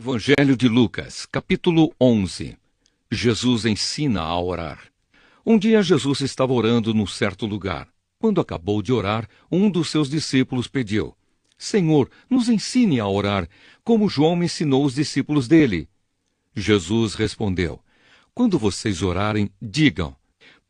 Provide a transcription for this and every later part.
Evangelho de Lucas, capítulo 11. Jesus ensina a orar. Um dia Jesus estava orando num certo lugar. Quando acabou de orar, um dos seus discípulos pediu: Senhor, nos ensine a orar, como João ensinou os discípulos dele. Jesus respondeu: Quando vocês orarem, digam: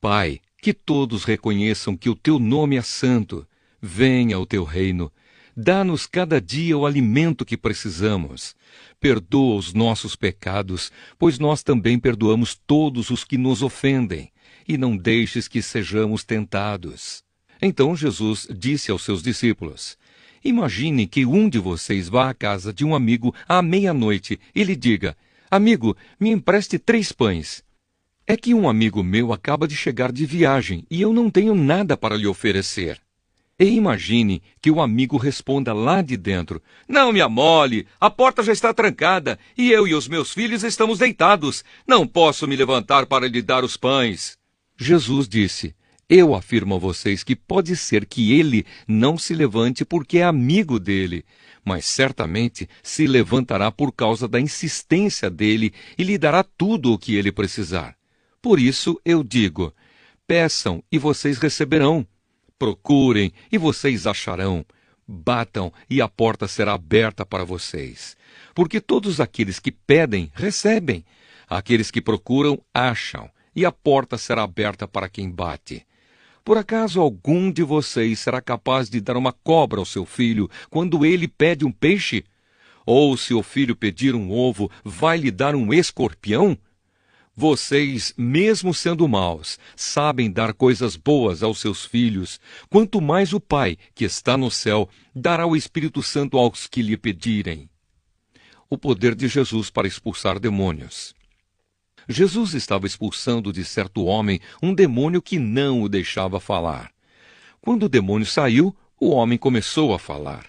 Pai, que todos reconheçam que o teu nome é santo. Venha o teu reino. Dá-nos cada dia o alimento que precisamos. Perdoa os nossos pecados, pois nós também perdoamos todos os que nos ofendem. E não deixes que sejamos tentados. Então Jesus disse aos seus discípulos: Imagine que um de vocês vá à casa de um amigo à meia-noite e lhe diga: Amigo, me empreste 3 pães. É que um amigo meu acaba de chegar de viagem e eu não tenho nada para lhe oferecer. E imagine que o amigo responda lá de dentro: Não me amole, a porta já está trancada e eu e os meus filhos estamos deitados. Não posso me levantar para lhe dar os pães. Jesus disse: Eu afirmo a vocês que pode ser que ele não se levante porque é amigo dele, mas certamente se levantará por causa da insistência dele e lhe dará tudo o que ele precisar. Por isso eu digo: peçam e vocês receberão. Procurem e vocês acharão. Batam e a porta será aberta para vocês. Porque todos aqueles que pedem, recebem. Aqueles que procuram, acham. E a porta será aberta para quem bate. Por acaso algum de vocês será capaz de dar uma cobra ao seu filho quando ele pede um peixe? Ou se o filho pedir um ovo, vai lhe dar um escorpião? Vocês, mesmo sendo maus, sabem dar coisas boas aos seus filhos. Quanto mais o Pai, que está no céu, dará o Espírito Santo aos que lhe pedirem. O poder de Jesus para expulsar demônios. Jesus estava expulsando de certo homem um demônio que não o deixava falar. Quando o demônio saiu, o homem começou a falar.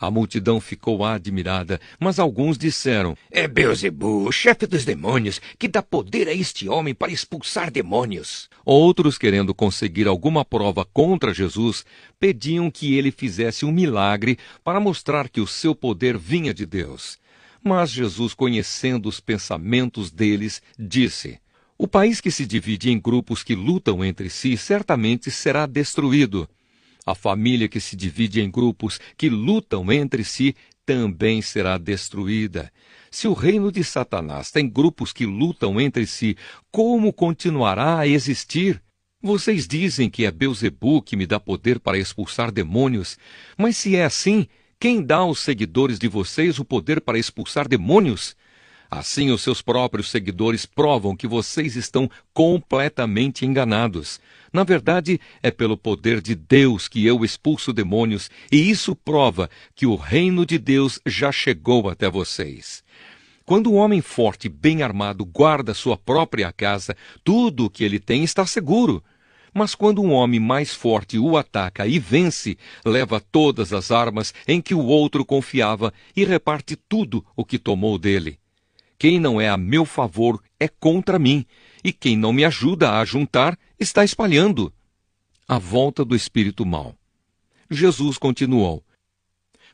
A multidão ficou admirada, mas alguns disseram: É Beelzebu, o chefe dos demônios, que dá poder a este homem para expulsar demônios. Outros, querendo conseguir alguma prova contra Jesus, pediam que ele fizesse um milagre para mostrar que o seu poder vinha de Deus. Mas Jesus, conhecendo os pensamentos deles, disse: O país que se divide em grupos que lutam entre si certamente será destruído. A família que se divide em grupos que lutam entre si também será destruída. Se o reino de Satanás tem grupos que lutam entre si, como continuará a existir? Vocês dizem que é Beelzebu que me dá poder para expulsar demônios, mas se é assim, quem dá aos seguidores de vocês o poder para expulsar demônios? Assim, os seus próprios seguidores provam que vocês estão completamente enganados. Na verdade, é pelo poder de Deus que eu expulso demônios, e isso prova que o reino de Deus já chegou até vocês. Quando um homem forte e bem armado guarda sua própria casa, tudo o que ele tem está seguro. Mas quando um homem mais forte o ataca e vence, leva todas as armas em que o outro confiava e reparte tudo o que tomou dele. Quem não é a meu favor é contra mim, e quem não me ajuda a juntar está espalhando. A volta do espírito mau. Jesus continuou: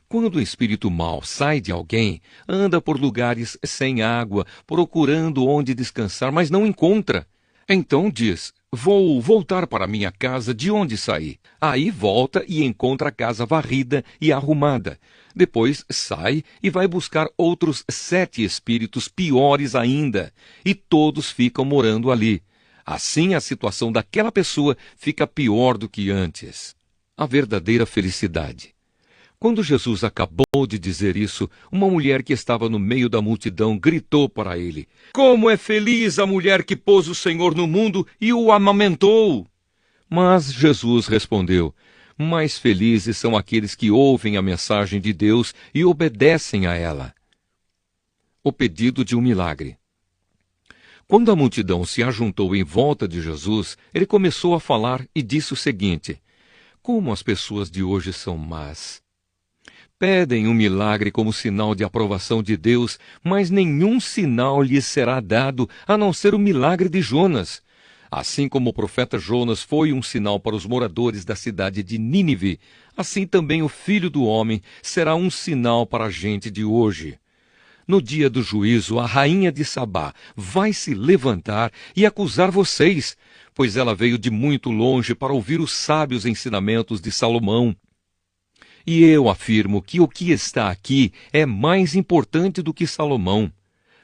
Quando o espírito mau sai de alguém, anda por lugares sem água, procurando onde descansar, mas não encontra. Então diz: Vou voltar para minha casa de onde saí. Aí volta e encontra a casa varrida e arrumada. Depois sai e vai buscar outros 7 espíritos piores ainda, e todos ficam morando ali. Assim a situação daquela pessoa fica pior do que antes. A verdadeira felicidade. Quando Jesus acabou de dizer isso, uma mulher que estava no meio da multidão gritou para ele: Como é feliz a mulher que pôs o Senhor no mundo e o amamentou! Mas Jesus respondeu: Mais felizes são aqueles que ouvem a mensagem de Deus e obedecem a ela. O pedido de um milagre. Quando a multidão se ajuntou em volta de Jesus, ele começou a falar e disse o seguinte: Como as pessoas de hoje são más! Pedem um milagre como sinal de aprovação de Deus, mas nenhum sinal lhes será dado, a não ser o milagre de Jonas. Assim como o profeta Jonas foi um sinal para os moradores da cidade de Nínive, assim também o Filho do Homem será um sinal para a gente de hoje. No dia do juízo, a rainha de Sabá vai se levantar e acusar vocês, pois ela veio de muito longe para ouvir os sábios ensinamentos de Salomão. E eu afirmo que o que está aqui é mais importante do que Salomão.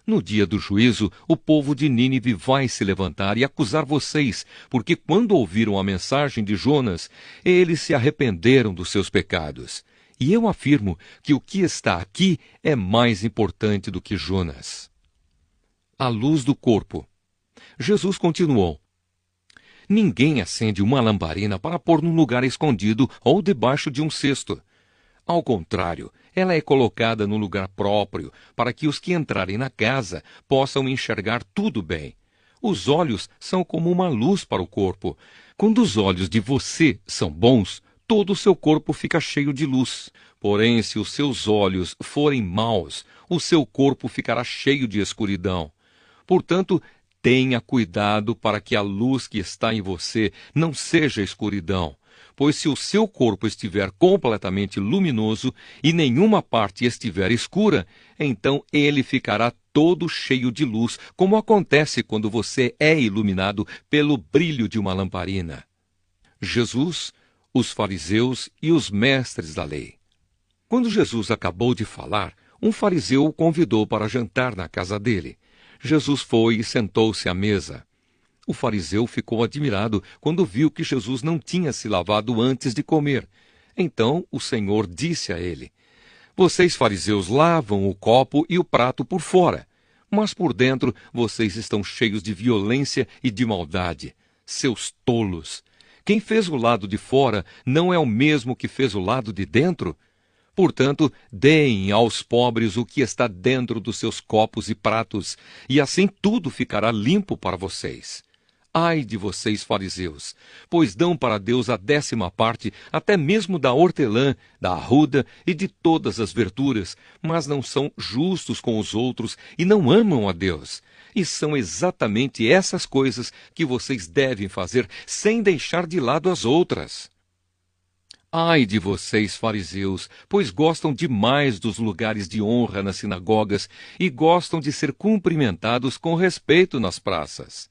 No dia do juízo, o povo de Nínive vai se levantar e acusar vocês, porque quando ouviram a mensagem de Jonas, eles se arrependeram dos seus pecados. E eu afirmo que o que está aqui é mais importante do que Jonas. A luz do corpo. Jesus continuou: ninguém acende uma lamparina para pôr num lugar escondido ou debaixo de um cesto. Ao contrário, ela é colocada no lugar próprio, para que os que entrarem na casa possam enxergar tudo bem. Os olhos são como uma luz para o corpo. Quando os olhos de você são bons, todo o seu corpo fica cheio de luz. Porém, se os seus olhos forem maus, o seu corpo ficará cheio de escuridão. Portanto, tenha cuidado para que a luz que está em você não seja escuridão. Pois se o seu corpo estiver completamente luminoso e nenhuma parte estiver escura, então ele ficará todo cheio de luz, como acontece quando você é iluminado pelo brilho de uma lamparina. Jesus, os fariseus e os mestres da lei. Quando Jesus acabou de falar, um fariseu o convidou para jantar na casa dele. Jesus foi e sentou-se à mesa. O fariseu ficou admirado quando viu que Jesus não tinha se lavado antes de comer. Então o Senhor disse a ele: vocês, fariseus, lavam o copo e o prato por fora, mas por dentro vocês estão cheios de violência e de maldade. Seus tolos! Quem fez o lado de fora não é o mesmo que fez o lado de dentro? Portanto, deem aos pobres o que está dentro dos seus copos e pratos, e assim tudo ficará limpo para vocês. Ai de vocês, fariseus, pois dão para Deus a 10ª parte, até mesmo da hortelã, da arruda e de todas as verduras, mas não são justos com os outros e não amam a Deus. E são exatamente essas coisas que vocês devem fazer, sem deixar de lado as outras. Ai de vocês, fariseus, pois gostam demais dos lugares de honra nas sinagogas e gostam de ser cumprimentados com respeito nas praças.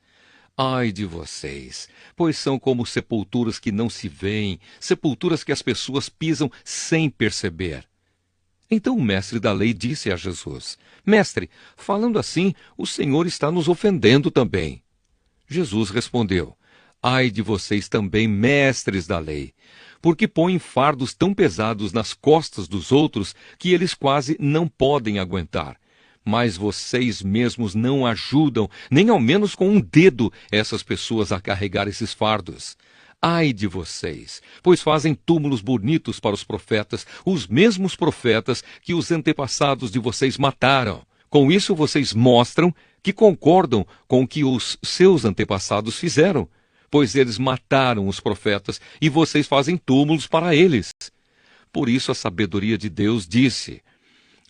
Ai de vocês, pois são como sepulturas que não se veem, sepulturas que as pessoas pisam sem perceber. Então o mestre da lei disse a Jesus: mestre, falando assim, o Senhor está nos ofendendo também. Jesus respondeu: ai de vocês também, mestres da lei, porque põem fardos tão pesados nas costas dos outros que eles quase não podem aguentar. Mas vocês mesmos não ajudam, nem ao menos com um dedo, essas pessoas a carregar esses fardos. Ai de vocês, pois fazem túmulos bonitos para os profetas, os mesmos profetas que os antepassados de vocês mataram. Com isso vocês mostram que concordam com o que os seus antepassados fizeram, pois eles mataram os profetas e vocês fazem túmulos para eles. Por isso a sabedoria de Deus disse: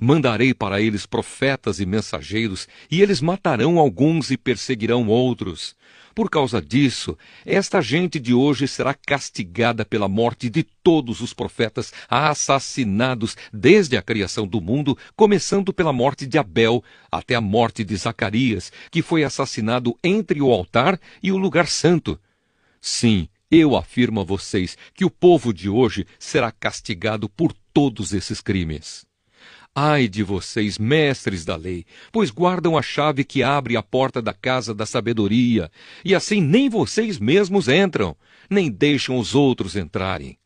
mandarei para eles profetas e mensageiros, e eles matarão alguns e perseguirão outros. Por causa disso, esta gente de hoje será castigada pela morte de todos os profetas assassinados desde a criação do mundo, começando pela morte de Abel até a morte de Zacarias, que foi assassinado entre o altar e o lugar santo. Sim, eu afirmo a vocês que o povo de hoje será castigado por todos esses crimes. Ai de vocês, mestres da lei, pois guardam a chave que abre a porta da casa da sabedoria, e assim nem vocês mesmos entram, nem deixam os outros entrarem.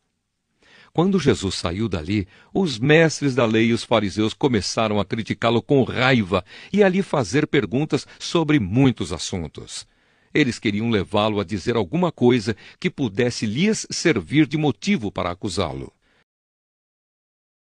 Quando Jesus saiu dali, os mestres da lei e os fariseus começaram a criticá-lo com raiva e a lhe fazer perguntas sobre muitos assuntos. Eles queriam levá-lo a dizer alguma coisa que pudesse lhes servir de motivo para acusá-lo.